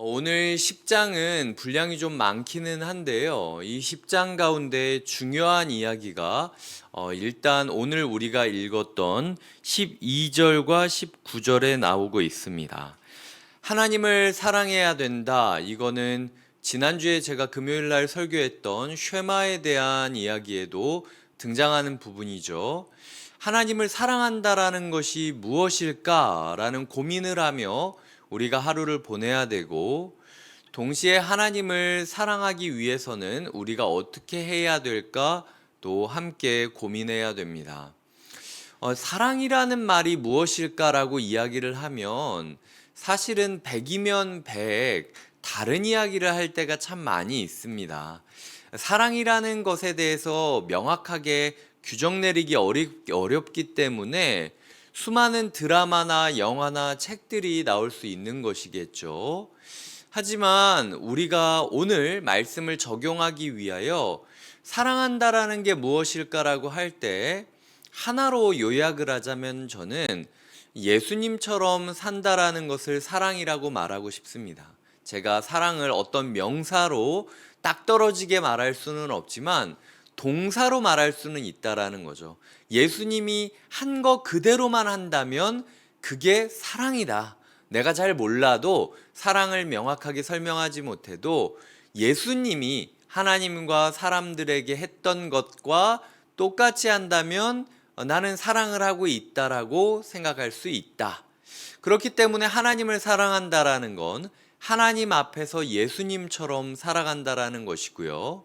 오늘 10장은 분량이 좀 많기는 한데요. 이 10장 가운데 중요한 이야기가 일단 오늘 우리가 읽었던 12절과 19절에 나오고 있습니다. 하나님을 사랑해야 된다. 이거는 지난주에 제가 금요일 날 설교했던 쉐마에 대한 이야기에도 등장하는 부분이죠. 하나님을 사랑한다라는 것이 무엇일까라는 고민을 하며 우리가 하루를 보내야 되고, 동시에 하나님을 사랑하기 위해서는 우리가 어떻게 해야 될까 또 함께 고민해야 됩니다. 사랑이라는 말이 무엇일까라고 이야기를 하면 사실은 100이면 100 다른 이야기를 할 때가 참 많이 있습니다. 사랑이라는 것에 대해서 명확하게 규정 내리기 어렵기 때문에 수많은 드라마나 영화나 책들이 나올 수 있는 것이겠죠. 하지만 우리가 오늘 말씀을 적용하기 위하여 사랑한다라는 게 무엇일까라고 할 때 하나로 요약을 하자면 저는 예수님처럼 산다라는 것을 사랑이라고 말하고 싶습니다. 제가 사랑을 어떤 명사로 딱 떨어지게 말할 수는 없지만 동사로 말할 수는 있다라는 거죠. 예수님이 한 거 그대로만 한다면 그게 사랑이다. 내가 잘 몰라도 사랑을 명확하게 설명하지 못해도 예수님이 하나님과 사람들에게 했던 것과 똑같이 한다면 나는 사랑을 하고 있다라고 생각할 수 있다. 그렇기 때문에 하나님을 사랑한다라는 건 하나님 앞에서 예수님처럼 살아간다라는 것이고요.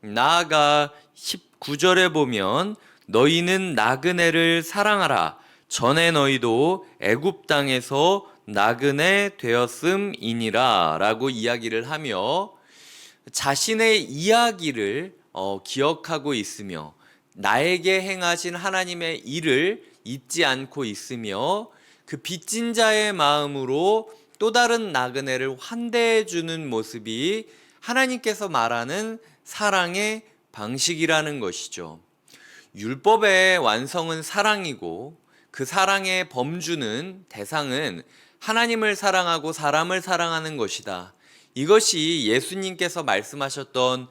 나아가 19절에 보면 너희는 나그네를 사랑하라. 전에 너희도 애굽 땅에서 나그네 되었음이니라 라고 이야기를 하며 자신의 이야기를 기억하고 있으며 나에게 행하신 하나님의 일을 잊지 않고 있으며 그 빚진 자의 마음으로 또 다른 나그네를 환대해 주는 모습이 하나님께서 말하는 사랑의 방식이라는 것이죠. 율법의 완성은 사랑이고 그 사랑의 범주는 대상은 하나님을 사랑하고 사람을 사랑하는 것이다. 이것이 예수님께서 말씀하셨던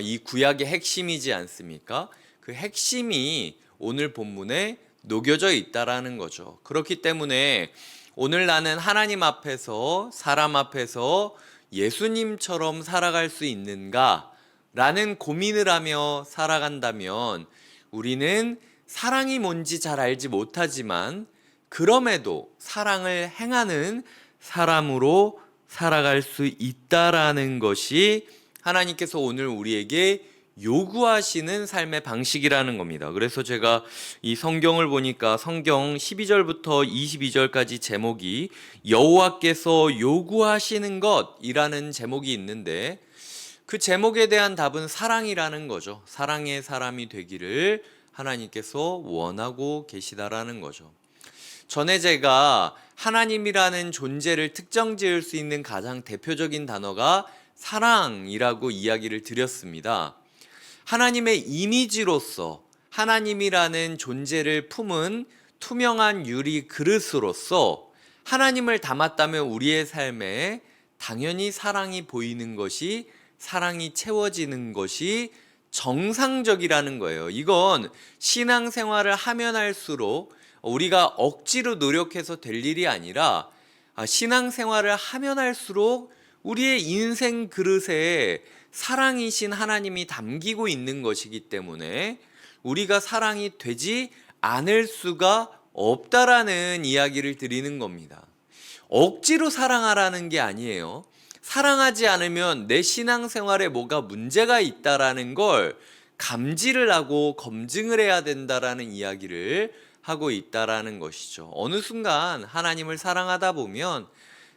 이 구약의 핵심이지 않습니까? 그 핵심이 오늘 본문에 녹여져 있다라는 거죠. 그렇기 때문에 오늘 나는 하나님 앞에서 사람 앞에서 예수님처럼 살아갈 수 있는가? 라는 고민을 하며 살아간다면 우리는 사랑이 뭔지 잘 알지 못하지만 그럼에도 사랑을 행하는 사람으로 살아갈 수 있다라는 것이 하나님께서 오늘 우리에게 요구하시는 삶의 방식이라는 겁니다. 그래서 제가 이 성경을 보니까 성경 12절부터 22절까지 제목이 여호와께서 요구하시는 것이라는 제목이 있는데 그 제목에 대한 답은 사랑이라는 거죠. 사랑의 사람이 되기를 하나님께서 원하고 계시다라는 거죠. 전에 제가 하나님이라는 존재를 특정 지을 수 있는 가장 대표적인 단어가 사랑이라고 이야기를 드렸습니다. 하나님의 이미지로서 하나님이라는 존재를 품은 투명한 유리 그릇으로서 하나님을 담았다면 우리의 삶에 당연히 사랑이 보이는 것이 사랑이 채워지는 것이 정상적이라는 거예요. 이건 신앙생활을 하면 할수록 우리가 억지로 노력해서 될 일이 아니라 신앙생활을 하면 할수록 우리의 인생 그릇에 사랑이신 하나님이 담기고 있는 것이기 때문에 우리가 사랑이 되지 않을 수가 없다라는 이야기를 드리는 겁니다. 억지로 사랑하라는 게 아니에요. 사랑하지 않으면 내 신앙생활에 뭐가 문제가 있다라는 걸 감지를 하고 검증을 해야 된다라는 이야기를 하고 있다라는 것이죠. 어느 순간 하나님을 사랑하다 보면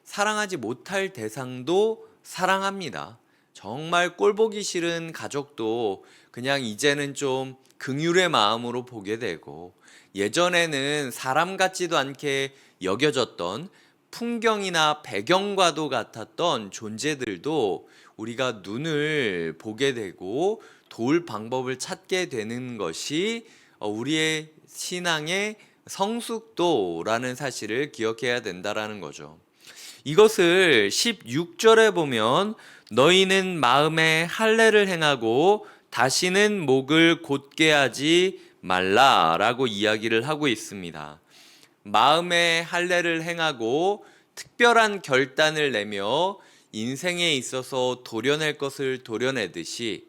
사랑하지 못할 대상도 사랑합니다. 정말 꼴보기 싫은 가족도 그냥 이제는 좀 긍휼의 마음으로 보게 되고, 예전에는 사람 같지도 않게 여겨졌던 풍경이나 배경과도 같았던 존재들도 우리가 눈을 보게 되고 도울 방법을 찾게 되는 것이 우리의 신앙의 성숙도라는 사실을 기억해야 된다라는 거죠. 이것을 16절에 보면 너희는 마음에 할례를 행하고 다시는 목을 곧게 하지 말라라고 이야기를 하고 있습니다. 마음에 할례를 행하고 특별한 결단을 내며 인생에 있어서 도려낼 것을 도려내듯이,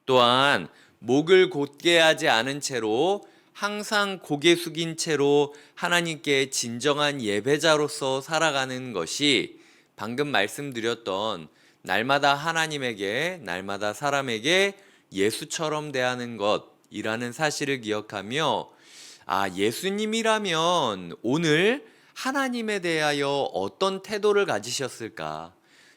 또한 목을 곧게 하지 않은 채로 항상 고개 숙인 채로 하나님께 진정한 예배자로서 살아가는 것이 방금 말씀드렸던 날마다 하나님에게, 날마다 사람에게 예수처럼 대하는 것이라는 사실을 기억하며, 예수님이라면 오늘 하나님에 대하여 어떤 태도를 가지셨을까?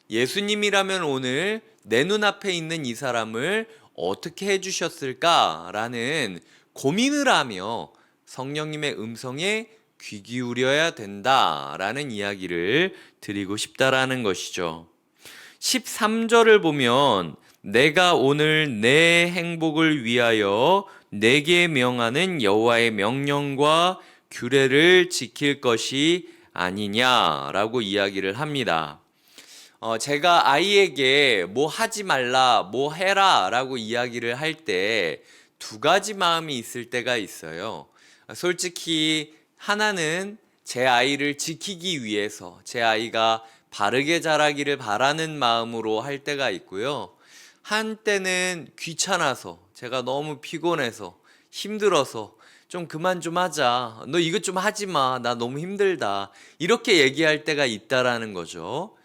예수님이라면 오늘 내 눈앞에 있는 이 사람을 어떻게 해주셨을까라는 고민을 하며 성령님의 음성에 귀 기울여야 된다라는 이야기를 드리고 싶다라는 것이죠. 13절을 보면 내가 오늘 내 행복을 위하여 내게 명하는 여호와의 명령과 규례를 지킬 것이 아니냐라고 이야기를 합니다. 제가 아이에게 뭐 하지 말라, 뭐 해라 라고 이야기를 할 때 두 가지 마음이 있을 때가 있어요. 솔직히 하나는 제 아이를 지키기 위해서, 제 아이가 바르게 자라기를 바라는 마음으로 할 때가 있고요. 한때는 귀찮아서, 제가 너무 피곤해서, 힘들어서 좀 그만 좀 하자, 너 이것 좀 하지 마, 나 너무 힘들다, 이렇게 얘기할 때가 있다라는 거죠.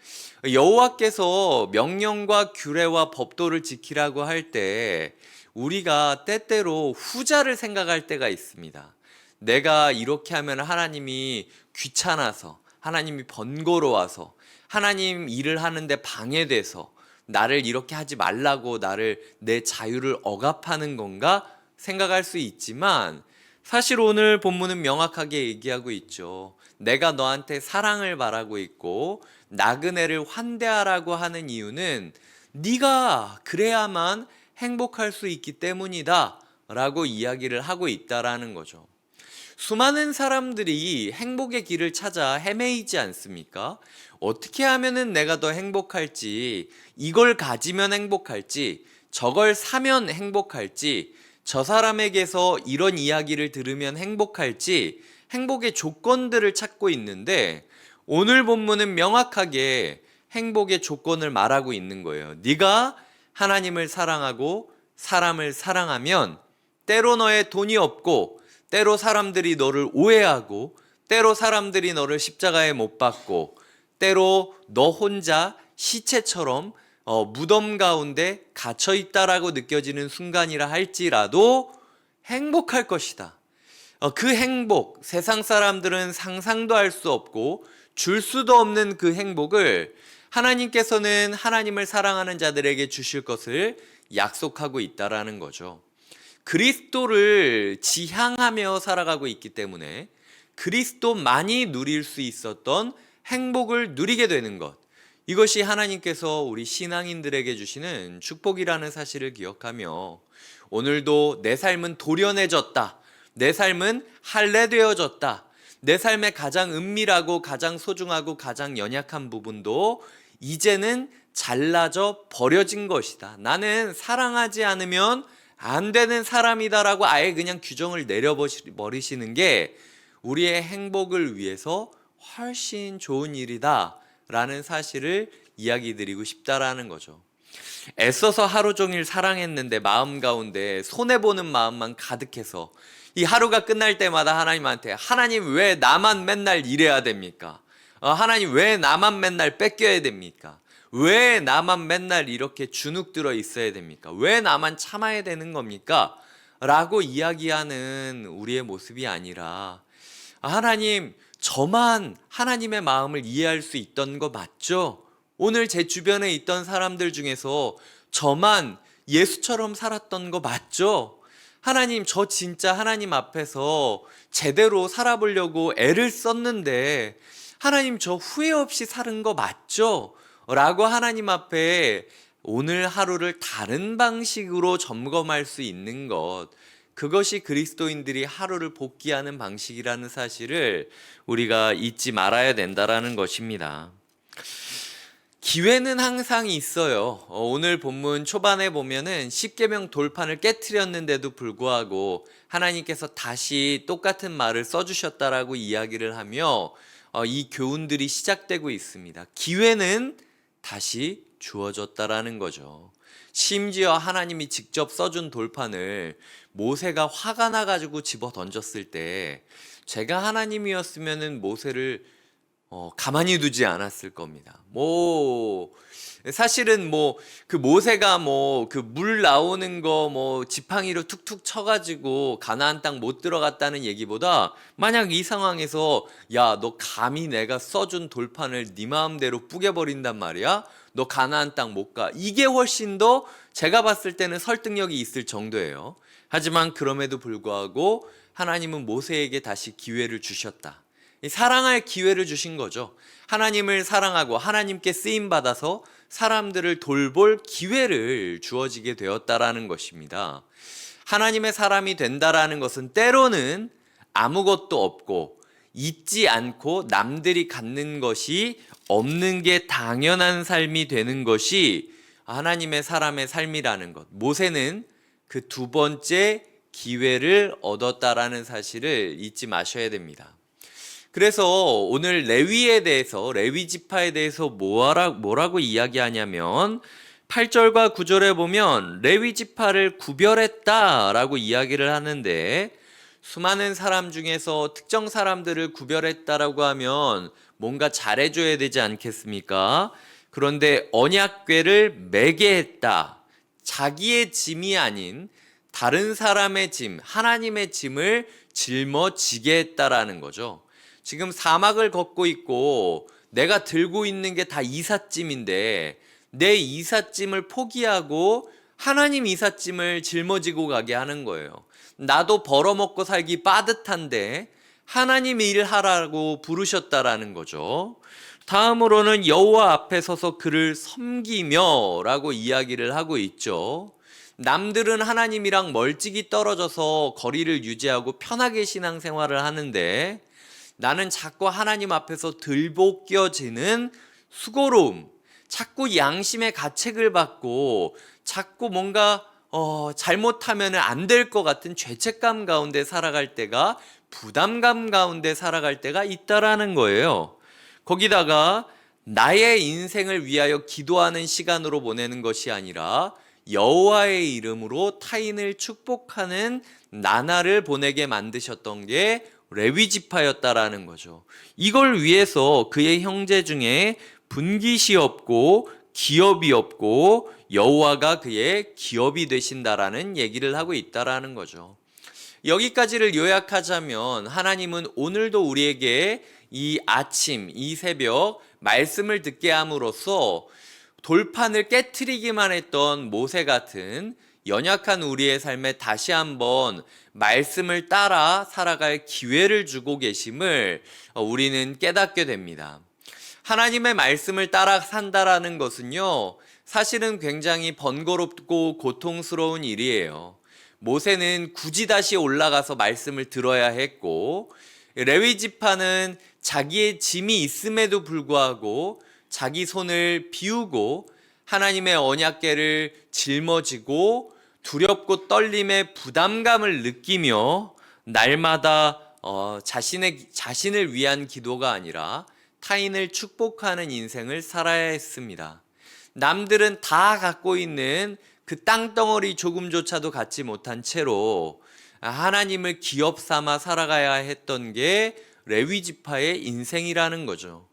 여호와께서 명령과 규례와 법도를 지키라고 할 때 우리가 때때로 후자를 생각할 때가 있습니다. 내가 이렇게 하면 하나님이 귀찮아서, 하나님이 번거로워서, 하나님 일을 하는데 방해돼서 나를 이렇게 하지 말라고 나를, 내 자유를 억압하는 건가 생각할 수 있지만, 사실 오늘 본문은 명확하게 얘기하고 있죠. 내가 너한테 사랑을 바라고 있고 나그네를 환대하라고 하는 이유는 네가 그래야만 행복할 수 있기 때문이다 라고 이야기를 하고 있다라는 거죠. 수많은 사람들이 행복의 길을 찾아 헤매이지 않습니까? 어떻게 하면은 내가 더 행복할지, 이걸 가지면 행복할지, 저걸 사면 행복할지, 저 사람에게서 이런 이야기를 들으면 행복할지, 행복의 조건들을 찾고 있는데 오늘 본문은 명확하게 행복의 조건을 말하고 있는 거예요. 네가 하나님을 사랑하고 사람을 사랑하면 때로 너의 돈이 없고, 때로 사람들이 너를 오해하고, 때로 사람들이 너를 십자가에 못 박고, 때로 너 혼자 시체처럼 무덤 가운데 갇혀 있다라고 느껴지는 순간이라 할지라도 행복할 것이다. 그 행복, 세상 사람들은 상상도 할 수 없고 줄 수도 없는 그 행복을 하나님께서는 하나님을 사랑하는 자들에게 주실 것을 약속하고 있다라는 거죠. 그리스도를 지향하며 살아가고 있기 때문에 그리스도만이 누릴 수 있었던 행복을 누리게 되는 것, 이것이 하나님께서 우리 신앙인들에게 주시는 축복이라는 사실을 기억하며, 오늘도 내 삶은 도련해졌다, 내 삶은 할례되어졌다, 내 삶의 가장 은밀하고 가장 소중하고 가장 연약한 부분도 이제는 잘라져 버려진 것이다, 나는 사랑하지 않으면 안 되는 사람이다라고 아예 그냥 규정을 내려버리시는 게 우리의 행복을 위해서 훨씬 좋은 일이다 라는 사실을 이야기 드리고 싶다라는 거죠. 애써서 하루 종일 사랑했는데 마음 가운데 손해보는 마음만 가득해서 이 하루가 끝날 때마다 하나님한테, 하나님 왜 나만 맨날 이래야 됩니까? 하나님 왜 나만 맨날 뺏겨야 됩니까? 왜 나만 맨날 이렇게 주눅 들어 있어야 됩니까? 왜 나만 참아야 되는 겁니까? 라고 이야기하는 우리의 모습이 아니라, 하나님, 저만 하나님의 마음을 이해할 수 있던 거 맞죠? 오늘 제 주변에 있던 사람들 중에서 저만 예수처럼 살았던 거 맞죠? 하나님, 저 진짜 하나님 앞에서 제대로 살아보려고 애를 썼는데 하나님, 저 후회 없이 사는 거 맞죠? 라고 하나님 앞에 오늘 하루를 다른 방식으로 점검할 수 있는 것, 그것이 그리스도인들이 하루를 복귀하는 방식이라는 사실을 우리가 잊지 말아야 된다라는 것입니다. 기회는 항상 있어요. 오늘 본문 초반에 보면은 십계명 돌판을 깨트렸는데도 불구하고 하나님께서 다시 똑같은 말을 써주셨다라고 이야기를 하며 이 교훈들이 시작되고 있습니다. 기회는 다시 주어졌다라는 거죠. 심지어 하나님이 직접 써준 돌판을 모세가 화가 나가지고 집어 던졌을 때 제가 하나님이었으면은 모세를 가만히 두지 않았을 겁니다. 사실은 그 모세가 그 물 나오는 거 지팡이로 툭툭 쳐가지고 가나안 땅 못 들어갔다는 얘기보다 만약 이 상황에서 야, 너 감히 내가 써준 돌판을 네 마음대로 뿌개버린단 말이야? 너 가나안 땅 못 가. 이게 훨씬 더 제가 봤을 때는 설득력이 있을 정도예요. 하지만 그럼에도 불구하고 하나님은 모세에게 다시 기회를 주셨다. 사랑할 기회를 주신 거죠. 하나님을 사랑하고 하나님께 쓰임받아서 사람들을 돌볼 기회를 주어지게 되었다라는 것입니다. 하나님의 사람이 된다라는 것은 때로는 아무것도 없고 있지 않고 남들이 갖는 것이 없는 게 당연한 삶이 되는 것이 하나님의 사람의 삶이라는 것. 모세는 그 두 번째 기회를 얻었다라는 사실을 잊지 마셔야 됩니다. 그래서 오늘 레위에 대해서, 레위 지파에 대해서 뭐라고 이야기하냐면 8절과 9절에 보면 레위 지파를 구별했다라고 이야기를 하는데, 수많은 사람 중에서 특정 사람들을 구별했다라고 하면 뭔가 잘해줘야 되지 않겠습니까? 그런데 언약궤를 매게 했다. 자기의 짐이 아닌 다른 사람의 짐, 하나님의 짐을 짊어지게 했다라는 거죠. 지금 사막을 걷고 있고 내가 들고 있는 게 다 이삿짐인데 내 이삿짐을 포기하고 하나님 이삿짐을 짊어지고 가게 하는 거예요. 나도 벌어먹고 살기 빠듯한데 하나님 일하라고 부르셨다라는 거죠. 다음으로는 여호와 앞에 서서 그를 섬기며 라고 이야기를 하고 있죠. 남들은 하나님이랑 멀찍이 떨어져서 거리를 유지하고 편하게 신앙생활을 하는데 나는 자꾸 하나님 앞에서 들볶여지는 수고로움, 자꾸 양심의 가책을 받고 자꾸 뭔가 잘못하면 안 될 것 같은 죄책감 가운데 살아갈 때가, 부담감 가운데 살아갈 때가 있다라는 거예요. 거기다가 나의 인생을 위하여 기도하는 시간으로 보내는 것이 아니라 여호와의 이름으로 타인을 축복하는 나날을 보내게 만드셨던 게 레위 지파였다라는 거죠. 이걸 위해서 그의 형제 중에 분깃이 없고 기업이 없고 여호와가 그의 기업이 되신다라는 얘기를 하고 있다라는 거죠. 여기까지를 요약하자면 하나님은 오늘도 우리에게 이 아침, 이 새벽 말씀을 듣게 함으로써 돌판을 깨트리기만 했던 모세 같은 연약한 우리의 삶에 다시 한번 말씀을 따라 살아갈 기회를 주고 계심을 우리는 깨닫게 됩니다. 하나님의 말씀을 따라 산다라는 것은요, 사실은 굉장히 번거롭고 고통스러운 일이에요. 모세는 굳이 다시 올라가서 말씀을 들어야 했고, 레위 지파는 자기의 짐이 있음에도 불구하고 자기 손을 비우고 하나님의 언약궤를 짊어지고 두렵고 떨림의 부담감을 느끼며 날마다 자신을 위한 기도가 아니라 타인을 축복하는 인생을 살아야 했습니다. 남들은 다 갖고 있는 그 땅덩어리 조금조차도 갖지 못한 채로 하나님을 기업 삼아 살아가야 했던 게 레위 지파의 인생이라는 거죠.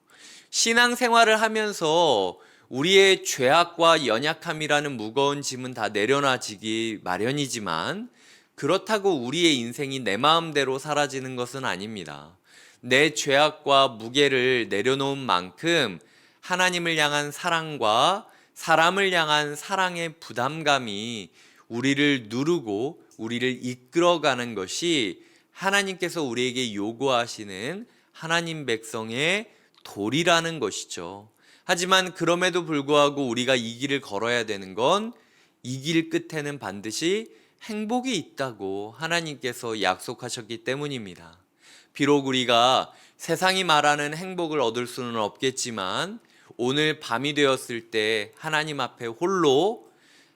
신앙생활을 하면서 우리의 죄악과 연약함이라는 무거운 짐은 다 내려놔지기 마련이지만 그렇다고 우리의 인생이 내 마음대로 사라지는 것은 아닙니다. 내 죄악과 무게를 내려놓은 만큼 하나님을 향한 사랑과 사람을 향한 사랑의 부담감이 우리를 누르고 우리를 이끌어가는 것이 하나님께서 우리에게 요구하시는 하나님 백성의 도리라는 것이죠. 하지만 그럼에도 불구하고 우리가 이 길을 걸어야 되는 건 이 길 끝에는 반드시 행복이 있다고 하나님께서 약속하셨기 때문입니다. 비록 우리가 세상이 말하는 행복을 얻을 수는 없겠지만 오늘 밤이 되었을 때 하나님 앞에 홀로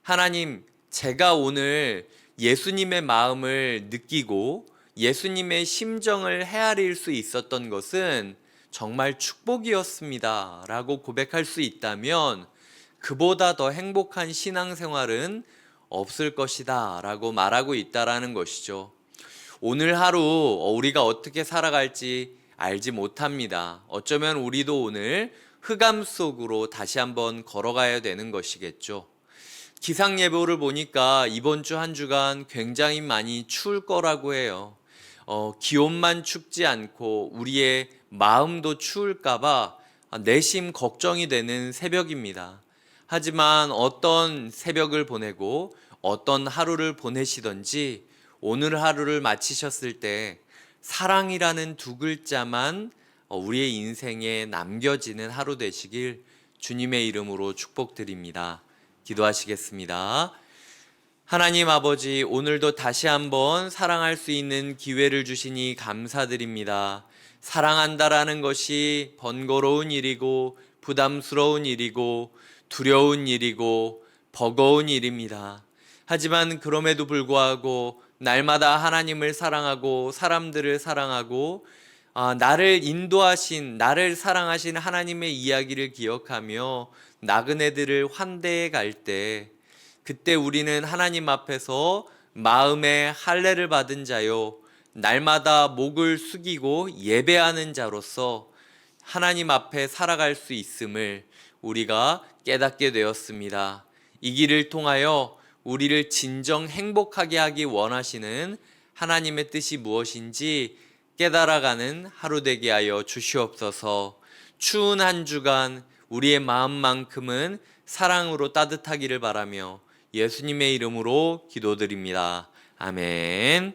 하나님, 제가 오늘 예수님의 마음을 느끼고 예수님의 심정을 헤아릴 수 있었던 것은 정말 축복이었습니다 라고 고백할 수 있다면 그보다 더 행복한 신앙생활은 없을 것이다 라고 말하고 있다라는 것이죠. 오늘 하루 우리가 어떻게 살아갈지 알지 못합니다. 어쩌면 우리도 오늘 흑암 속으로 다시 한번 걸어가야 되는 것이겠죠. 기상 예보를 보니까 이번 주 한 주간 굉장히 많이 추울 거라고 해요. 기온만 춥지 않고 우리의 마음도 추울까봐 내심 걱정이 되는 새벽입니다. 하지만 어떤 새벽을 보내고 어떤 하루를 보내시던지 오늘 하루를 마치셨을 때 사랑이라는 두 글자만 우리의 인생에 남겨지는 하루 되시길 주님의 이름으로 축복드립니다. 기도하시겠습니다. 하나님 아버지, 오늘도 다시 한번 사랑할 수 있는 기회를 주시니 감사드립니다. 사랑한다라는 것이 번거로운 일이고 부담스러운 일이고 두려운 일이고 버거운 일입니다. 하지만 그럼에도 불구하고 날마다 하나님을 사랑하고 사람들을 사랑하고 나를 인도하신, 나를 사랑하신 하나님의 이야기를 기억하며 나그네들을 환대해 갈 때 그때 우리는 하나님 앞에서 마음의 할례를 받은 자요, 날마다 목을 숙이고 예배하는 자로서 하나님 앞에 살아갈 수 있음을 우리가 깨닫게 되었습니다. 이 길을 통하여 우리를 진정 행복하게 하기 원하시는 하나님의 뜻이 무엇인지 깨달아가는 하루 되게 하여 주시옵소서. 추운 한 주간 우리의 마음만큼은 사랑으로 따뜻하기를 바라며 예수님의 이름으로 기도드립니다. 아멘.